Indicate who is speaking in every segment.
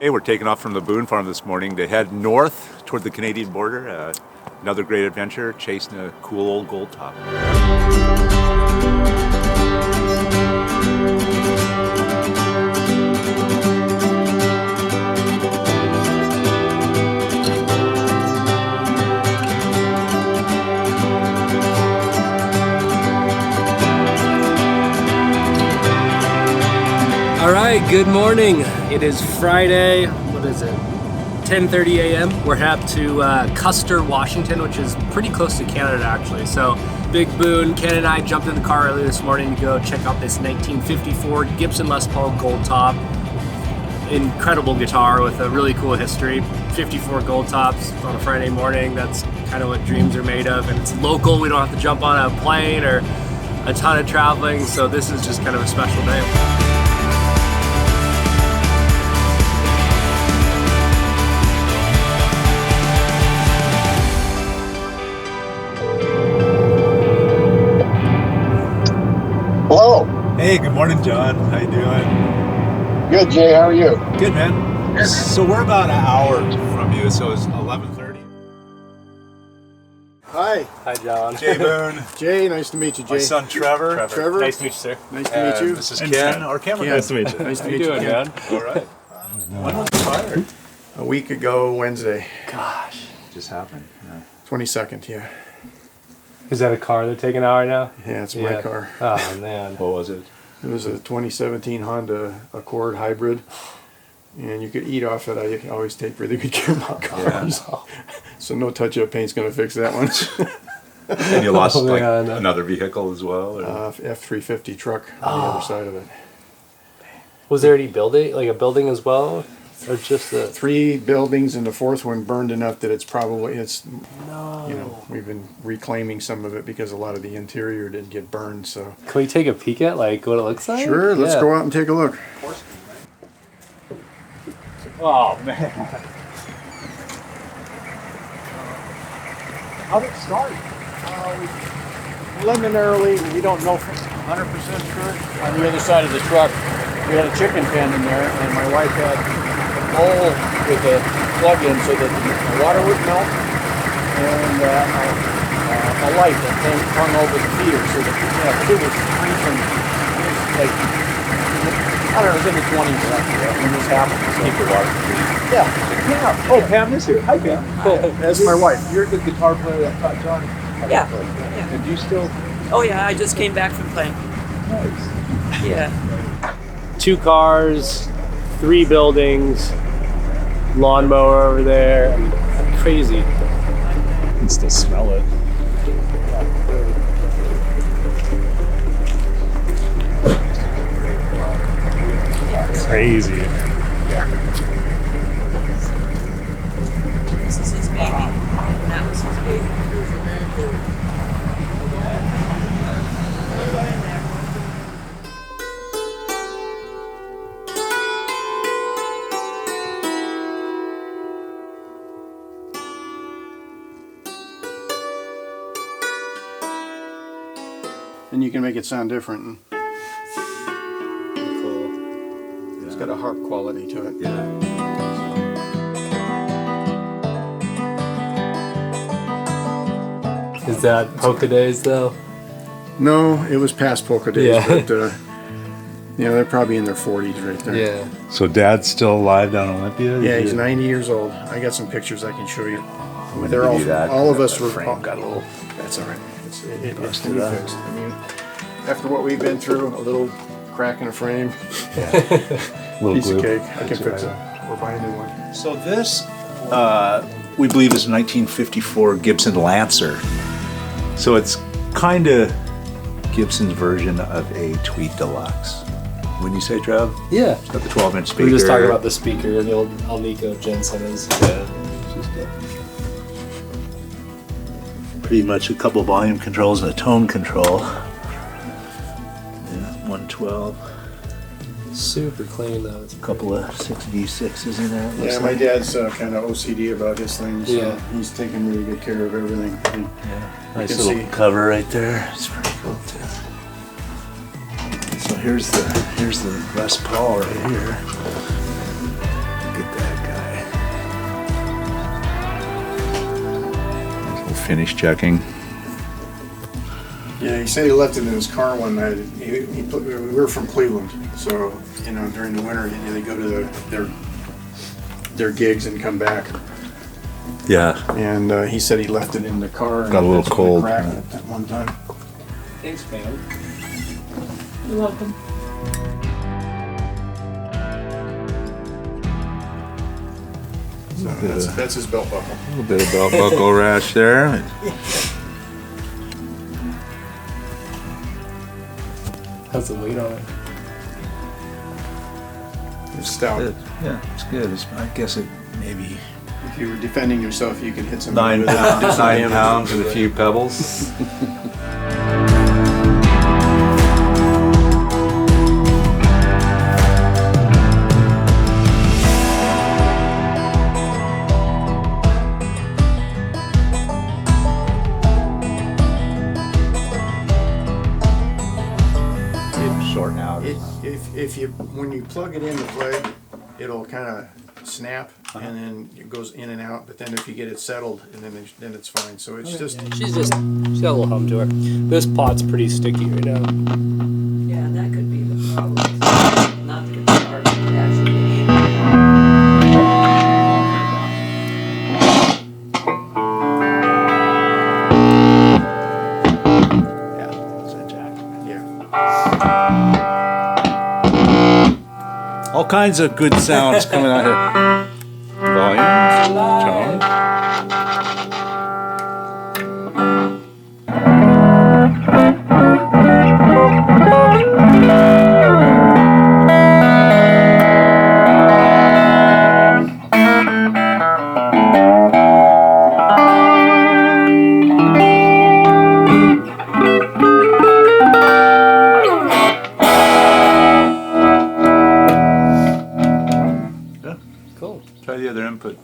Speaker 1: Hey, we're taking off from the Boone Farm this morning to head north toward the Canadian border. Another great adventure, chasing a cool old gold top.
Speaker 2: All right, good morning. It is Friday, what is it, 10:30 a.m. We're headed to Custer, Washington, which is pretty close to Canada actually. So Big Boone, Ken and I jumped in the car early this morning to go check out this 1954 Gibson Les Paul Goldtop. Incredible guitar with a really cool history. 54 Goldtops on a Friday morning, that's kind of what dreams are made of. And it's local, we don't have to jump on a plane or a ton of traveling, so this is just kind of a special day.
Speaker 3: Hello.
Speaker 1: Hey, good morning, John. How you doing?
Speaker 3: Good, Jay. How are you?
Speaker 1: Good, man. So we're about an hour from you, so it's 11:30.
Speaker 4: Hi.
Speaker 2: Hi, John.
Speaker 1: Jay Boone.
Speaker 4: Jay, nice to meet you, Jay.
Speaker 1: My son Trevor.
Speaker 4: Trevor.
Speaker 2: Nice to meet you, sir.
Speaker 4: Nice to meet you.
Speaker 1: This is Ken, our camera guy.
Speaker 4: Nice
Speaker 1: to meet you.
Speaker 4: Nice to
Speaker 2: How
Speaker 4: meet
Speaker 2: you
Speaker 4: you,
Speaker 2: doing,
Speaker 4: Ken.
Speaker 2: man?
Speaker 1: All right. When was you fired?
Speaker 4: A week ago, Wednesday,
Speaker 2: Gosh.
Speaker 1: Just happened. Yeah.
Speaker 4: 22nd, yeah.
Speaker 2: Is that a car they're taking out right now?
Speaker 4: Yeah, it's my car.
Speaker 2: Oh, man.
Speaker 1: What was it?
Speaker 4: It was a 2017 Honda Accord hybrid, and you could eat off it. I always take really good care of my cars.
Speaker 2: Yeah.
Speaker 4: So no touch-up paint's going to fix that one.
Speaker 1: And you lost
Speaker 2: Oh, man.
Speaker 1: another vehicle as well? Or?
Speaker 4: F-350 truck on the other side of it.
Speaker 2: Was there any building, like a building as well? Or just the...
Speaker 4: 3 buildings, and the 4th one burned enough that it's
Speaker 2: No.
Speaker 4: you know, we've been reclaiming some of it because a lot of the interior did get burned, so.
Speaker 2: Can we take a peek at like what it looks like?
Speaker 4: Sure, let's go out and take a look.
Speaker 2: Oh, man.
Speaker 4: How'd it start? Preliminarily, we don't know for 100% sure. On the other side of the truck, we had a chicken pen in there, and my wife had a bowl with a plug-in so that the water would melt, and a light that hung over the feeder, so that it was free from, like, I don't know, it was in the 20s when this happened.
Speaker 1: Keep the water.
Speaker 4: Yeah. Yeah.
Speaker 2: Oh, Pam is here. Hi, Pam.
Speaker 4: That's my wife.
Speaker 2: You're the guitar player that taught John.
Speaker 5: Yeah.
Speaker 2: And you still...
Speaker 5: Oh yeah, I just came back from playing.
Speaker 2: Nice.
Speaker 5: Yeah.
Speaker 2: 2 cars, 3 buildings, lawnmower over there. Crazy.
Speaker 1: You can still smell it. Crazy.
Speaker 5: This is his baby. That was his baby.
Speaker 4: And you can make it sound different.
Speaker 1: Cool.
Speaker 4: It's got a harp quality to it.
Speaker 1: Yeah.
Speaker 2: Is that polka days though?
Speaker 4: No, it was past polka days,
Speaker 2: Yeah.
Speaker 4: but you know, they're probably in their 40s right there.
Speaker 2: Yeah.
Speaker 1: So Dad's still alive down in Olympia?
Speaker 4: Yeah, he's 90 years old. I got some pictures I can show you.
Speaker 1: When
Speaker 4: They're
Speaker 1: did
Speaker 4: all,
Speaker 1: you do that?
Speaker 4: all of us
Speaker 1: The
Speaker 4: were.
Speaker 1: frame got a little.
Speaker 4: That's all right. It's
Speaker 1: Busted
Speaker 4: to be
Speaker 1: up.
Speaker 4: fixed. I mean, after what we've been through, a little crack in the frame,
Speaker 1: Little
Speaker 4: piece
Speaker 1: glue.
Speaker 4: of cake. I can fix it. We'll buy a new one.
Speaker 1: So this, we believe, is a 1954 Gibson Lancer. So it's kind of Gibson's version of a Tweed Deluxe. When you say, Trev?
Speaker 2: Yeah.
Speaker 1: It's got the 12-inch speaker.
Speaker 2: We were just talking about the speaker and the old Alnico Jensen is.
Speaker 1: Yeah. Pretty much a couple volume controls and a tone control. Yeah, 112.
Speaker 2: Super clean though. It's
Speaker 1: A couple of 6V6s in there. it looks
Speaker 4: Yeah, my
Speaker 1: like.
Speaker 4: dad's kind of OCD about his things. So
Speaker 2: Yeah.
Speaker 4: he's taking really good care of everything.
Speaker 1: Nice
Speaker 4: can
Speaker 1: little
Speaker 4: see.
Speaker 1: cover right there. It's pretty cool too. So here's the Les Paul right here. Get finished checking.
Speaker 4: Yeah, he said he left it in his car one night. We were from Cleveland, so during the winter, they go to their gigs and come back.
Speaker 1: Yeah.
Speaker 4: And he said he left it in the car.
Speaker 1: Got a little cold.
Speaker 4: Cracked it at one time.
Speaker 2: Thanks, Pam. You're welcome.
Speaker 4: So that's his belt buckle.
Speaker 1: A little bit of belt buckle rash there.
Speaker 2: How's the weight on it?
Speaker 4: It's stout.
Speaker 1: Good. Yeah, it's good. I guess it maybe
Speaker 4: If you were defending yourself, you could hit some
Speaker 1: 9 pounds and a few pebbles. Short now.
Speaker 4: When you plug it in the plug, it'll kind of snap and then it goes in and out. But then if you get it settled, and then it's fine. So it's just
Speaker 2: She's got a little hum to her. This pot's pretty sticky right now.
Speaker 5: Yeah, that could be the problem. Not the guitar, but the actual issue.
Speaker 1: Yeah, that's that jack.
Speaker 4: yeah.
Speaker 1: All kinds of good sounds coming out here. Volume, tone.
Speaker 2: Cool.
Speaker 1: Try the other input.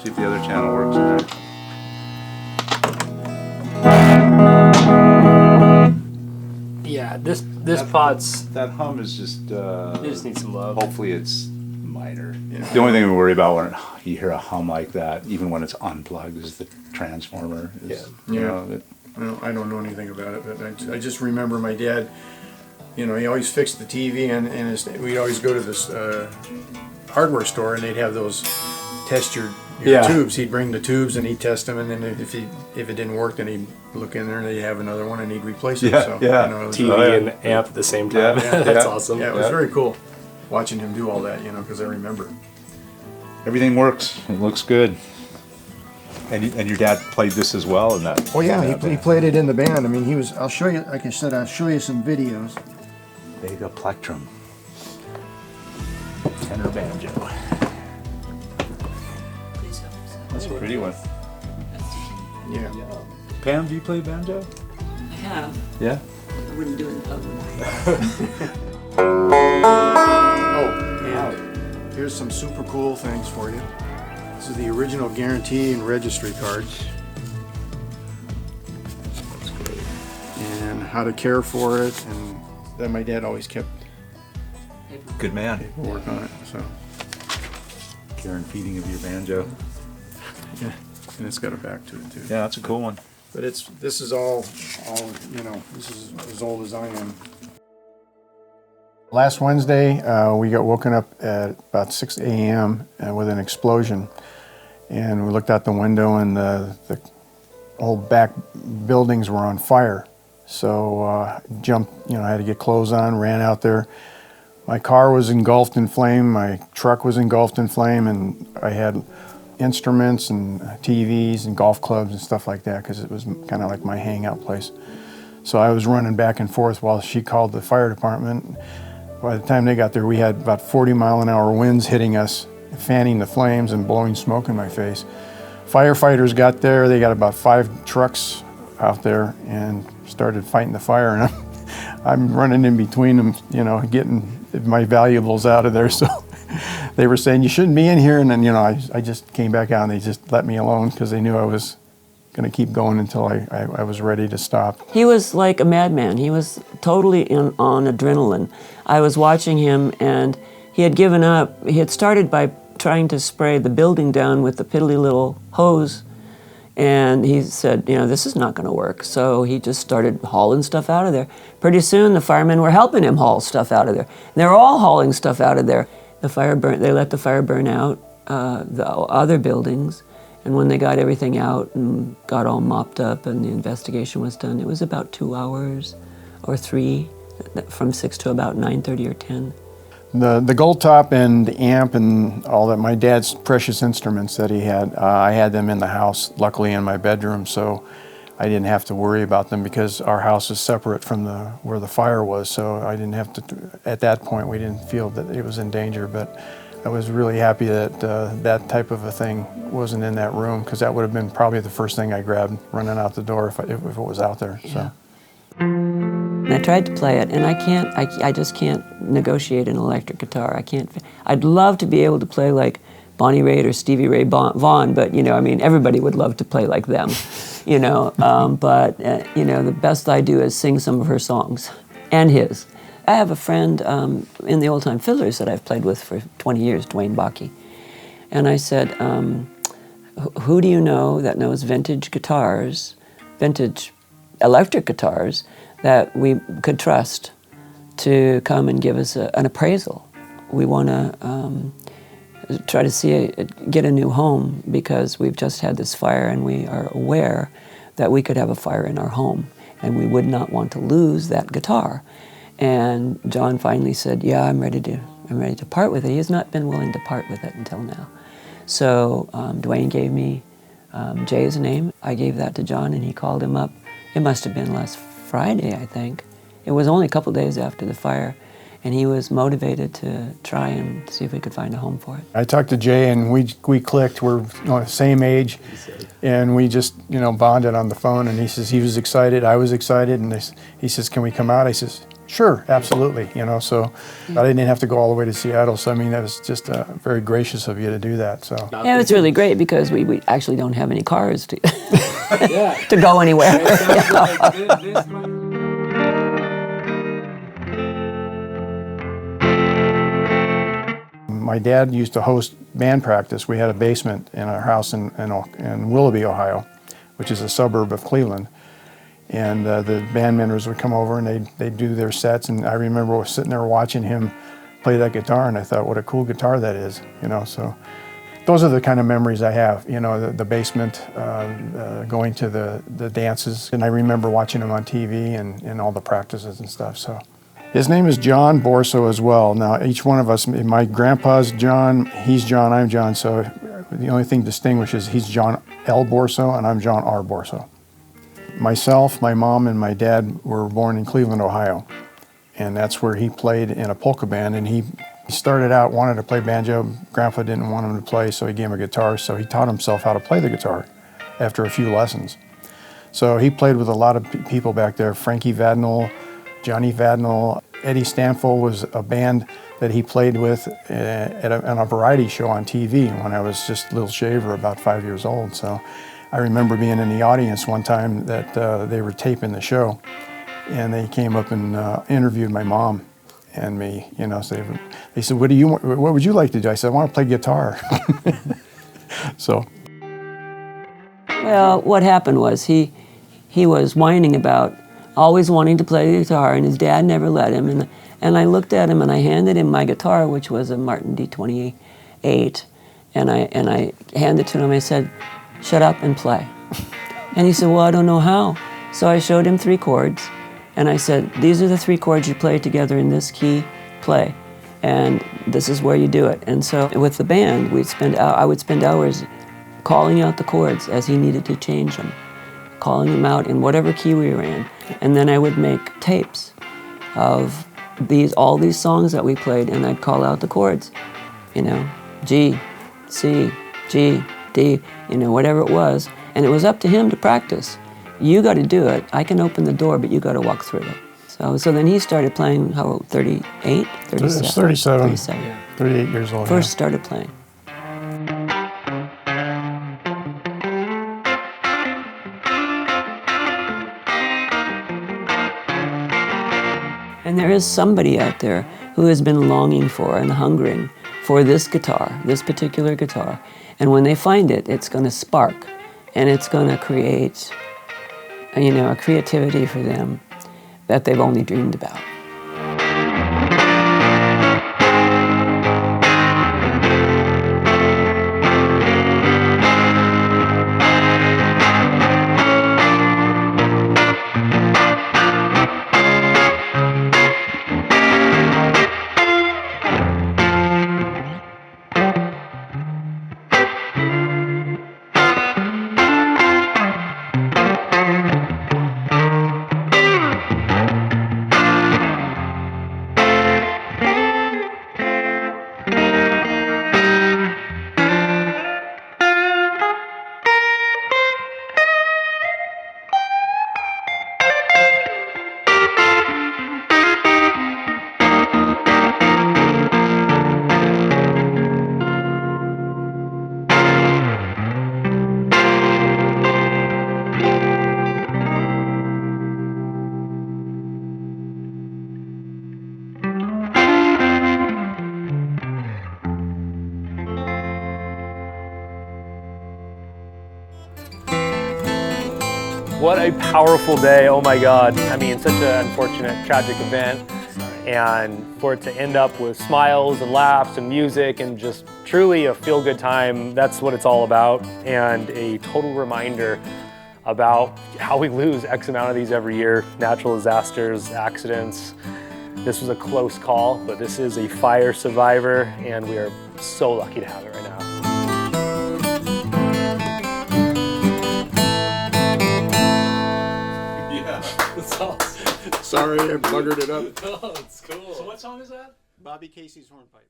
Speaker 1: See if the other channel works in there.
Speaker 2: Yeah, this pot's.
Speaker 1: That hum is just.
Speaker 2: It just needs some love.
Speaker 1: Hopefully it's minor.
Speaker 4: Yeah.
Speaker 1: The only thing we worry about when you hear a hum like that, even when it's unplugged, is the transformer. You know,
Speaker 4: Well, I don't know anything about it, but I just remember my dad. He always fixed the TV, and we'd always go to this hardware store, and they'd have those test your tubes. He'd bring the tubes and he'd test them, and then if it didn't work, then he'd look in there and they'd have another one and he'd replace it.
Speaker 1: Yeah,
Speaker 4: So,
Speaker 1: yeah.
Speaker 4: it was
Speaker 2: TV and amp at the same time.
Speaker 1: Yeah,
Speaker 2: That's
Speaker 1: yeah.
Speaker 2: awesome.
Speaker 4: Yeah, it was very cool watching him do all that, because I remember.
Speaker 1: everything works. It looks good. And your dad played this as well in that.
Speaker 4: Oh yeah,
Speaker 1: in that
Speaker 4: he
Speaker 1: band.
Speaker 4: played it in the band. I mean, he was. I'll show you. Like I said, I'll show you some videos.
Speaker 1: Vega plectrum. Tenor banjo.
Speaker 5: Please help.
Speaker 1: That's a pretty one.
Speaker 4: Yeah.
Speaker 1: Pam, do you play banjo?
Speaker 5: I have.
Speaker 1: Yeah.
Speaker 5: I wouldn't do it in public.
Speaker 4: Oh, and here's some super cool things for you. This is the original guarantee and registry cards.
Speaker 1: That's great.
Speaker 4: And how to care for it, and that my dad always kept
Speaker 1: Good man.
Speaker 4: work on it. So
Speaker 1: Care and feeding of your banjo.
Speaker 4: yeah, and it's got a back to it too.
Speaker 1: Yeah, that's a cool one.
Speaker 4: But this is all this is as old as I am. Last Wednesday, we got woken up at about 6 a.m. With an explosion, and we looked out the window, and the whole back buildings were on fire. So jumped, I had to get clothes on, ran out there. My car was engulfed in flame, my truck was engulfed in flame, and I had instruments and TVs and golf clubs and stuff like that, because it was kind of like my hangout place. So I was running back and forth while she called the fire department. By the time they got there, we had about 40-mile-an-hour winds hitting us, fanning the flames and blowing smoke in my face. Firefighters got there. They got about 5 trucks out there and started fighting the fire. And I'm running in between them, getting my valuables out of there. So they were saying, you shouldn't be in here. And then, I just came back out, and they just let me alone because they knew I was going to keep going until I was ready to stop.
Speaker 6: He was like a madman. He was totally on adrenaline. I was watching him, and he had given up. He had started by trying to spray the building down with the piddly little hose, And he said, this is not going to work. So he just started hauling stuff out of there. Pretty soon, the firemen were helping him haul stuff out of there. They were all hauling stuff out of there. They let the fire burn out the other buildings. And when they got everything out and got all mopped up and the investigation was done, it was about 2 hours or 3, from 6 to about 9:30 or 10.
Speaker 4: The Goldtop and the amp and all that, my dad's precious instruments that he had, I had them in the house, luckily in my bedroom, so I didn't have to worry about them because our house is separate from where the fire was, so I didn't have to, at that point we didn't feel that it was in danger, but I was really happy that that type of a thing wasn't in that room, because that would have been probably the first thing I grabbed running out the door if it was out there.
Speaker 6: Yeah.
Speaker 4: So.
Speaker 6: And I tried to play it, and I just can't negotiate an electric guitar. I'd love to be able to play like Bonnie Raitt or Stevie Ray Vaughan, but everybody would love to play like them, but the best I do is sing some of her songs, and his. I have a friend in the Old Time Fiddlers that I've played with for 20 years, Dwayne Bakke, and I said, who do you know that knows vintage guitars, vintage electric guitars, that we could trust to come and give us an appraisal? We want to try to get a new home, because we've just had this fire and we are aware that we could have a fire in our home and we would not want to lose that guitar. And John finally said, yeah, I'm ready to part with it. He has not been willing to part with it until now. So Dwayne gave me Jay's name. I gave that to John and he called him up. It must have been last Friday, I think. It was only a couple days after the fire, and he was motivated to try and see if we could find a home for it.
Speaker 4: I talked to Jay and we clicked. We're the same age, and we just bonded on the phone. And he says he was excited, I was excited, and he says, can we come out? I says, sure, absolutely. So I didn't have to go all the way to Seattle. So that was just very gracious of you to do that. So
Speaker 6: yeah, it's really great because we actually don't have any cars to to go anywhere.
Speaker 4: My dad used to host band practice. We had a basement in our house in Willoughby, Ohio, which is a suburb of Cleveland. And the band members would come over and they'd do their sets. And I remember sitting there watching him play that guitar, and I thought, what a cool guitar that is, So those are the kind of memories I have, the basement, going to the dances. And I remember watching him on TV and all the practices and stuff. So his name is John Borso as well. Now, each one of us, my grandpa's John, he's John, I'm John. So the only thing distinguishes, he's John L. Borso and I'm John R. Borso. Myself, my mom, and my dad were born in Cleveland, Ohio. And that's where he played in a polka band. And he started out, wanted to play banjo. Grandpa didn't want him to play, so he gave him a guitar. So he taught himself how to play the guitar after a few lessons. So he played with a lot of people back there, Frankie Vadnal, Johnny Vadnal. Eddie Stamfel was a band that he played with on a variety show on TV when I was just a little shaver, about 5 years old. So I remember being in the audience one time that they were taping the show, and they came up and interviewed my mom and me. So they said, "What would you like to do?" I said, "I want to play guitar." So.
Speaker 6: Well, what happened was he was whining about always wanting to play the guitar, and his dad never let him. And I looked at him and I handed him my guitar, which was a Martin D28, and I handed it to him. I said, "Shut up and play." And he said, "Well, I don't know how." So I showed him 3 chords, and I said, "These are the 3 chords you play together in this key, play, and this is where you do it." And so with the band, I would spend hours calling out the chords as he needed to change them, calling them out in whatever key we were in. And then I would make tapes of all these songs that we played, and I'd call out the chords, G, C, G, D, whatever it was. And it was up to him to practice. You got to do it. I can open the door, but you got to walk through it. So then he started playing, how old, 38, 37?
Speaker 4: 37, 38 years old.
Speaker 6: First started playing. And there is somebody out there who has been longing for and hungering for this guitar, this particular guitar. And when they find it, it's going to spark. and it's going to create, a creativity for them that they've only dreamed about.
Speaker 2: What a powerful day, oh my God. I mean, such an unfortunate, tragic event. And for it to end up with smiles and laughs and music and just truly a feel-good time, that's what it's all about. And a total reminder about how we lose X amount of these every year, natural disasters, accidents. This was a close call, but this is a fire survivor, and we are so lucky to have it right now.
Speaker 4: That's awesome. Sorry, I buggered it up.
Speaker 2: No, it's cool.
Speaker 4: So what song is that? Bobby Casey's Hornpipe.